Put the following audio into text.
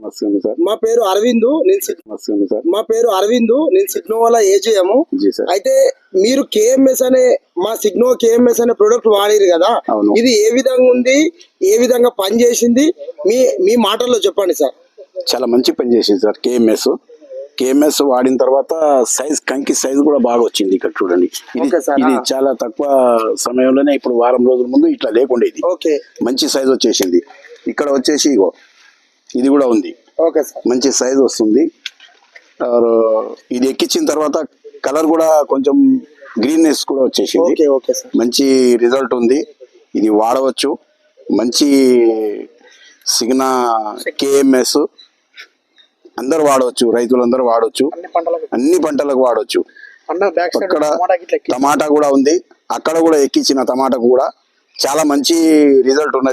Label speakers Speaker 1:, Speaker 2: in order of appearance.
Speaker 1: మస్తుంది సార్.
Speaker 2: మా పేరు అరవింద్,
Speaker 1: మస్తుంది సార్.
Speaker 2: మా పేరు అరవింద్, నేను సిగ్నోవాలా ఏజీఎం.
Speaker 1: G sir.
Speaker 2: అయితే మీరు కేఎంఎస్ అనే మా సిగ్నో కేఎంఎస్ అనే ప్రొడక్ట్ వాడారు కదా,
Speaker 1: అవును.
Speaker 2: ఇది ఏ విధంగా ఉంది, ఏ విధంగా పని చేసింది, మీ మీ మాటల్లో చెప్పండి సార్.
Speaker 1: చాలా మంచి పని చేసింది సార్. కేఎంఎస్ వాడిన తర్వాత సైజ్ కంకి సైజ్ కూడా బాగా వచ్చింది. ఇక్కడ చూడండి,
Speaker 2: ఓకే సార్.
Speaker 1: ఇది చాలా తక్కువ సమయంలోనే, ఇప్పుడు వారం రోజుల ముందు ఇట్లా లేకుండా ఇది
Speaker 2: ఓకే,
Speaker 1: మంచి సైజ్ వచ్చేసింది. ఇక్కడ వచ్చేసి ఇగో ఇది కూడా ఉంది,
Speaker 2: ఓకే సార్,
Speaker 1: మంచి సైజ్ వస్తుంది. ఇది ఎక్కించిన తర్వాత కలర్ కూడా కొంచెం గ్రీన్నెస్ కూడా వచ్చేసింది.
Speaker 2: Okay okay sir.
Speaker 1: మంచి రిజల్ట్ ఉంది. ఇది వాడవచ్చు. మంచి సిగ్నా కేఎంఎస్ అందరు వాడవచ్చు, రైతులందరూ వాడవచ్చు, అన్ని పంటలకు వాడవచ్చు. అక్కడ టమాటా కూడా ఉంది, అక్కడ కూడా ఎక్కించిన టమాటా కూడా చాలా మంచి రిజల్ట్ ఉన్నది.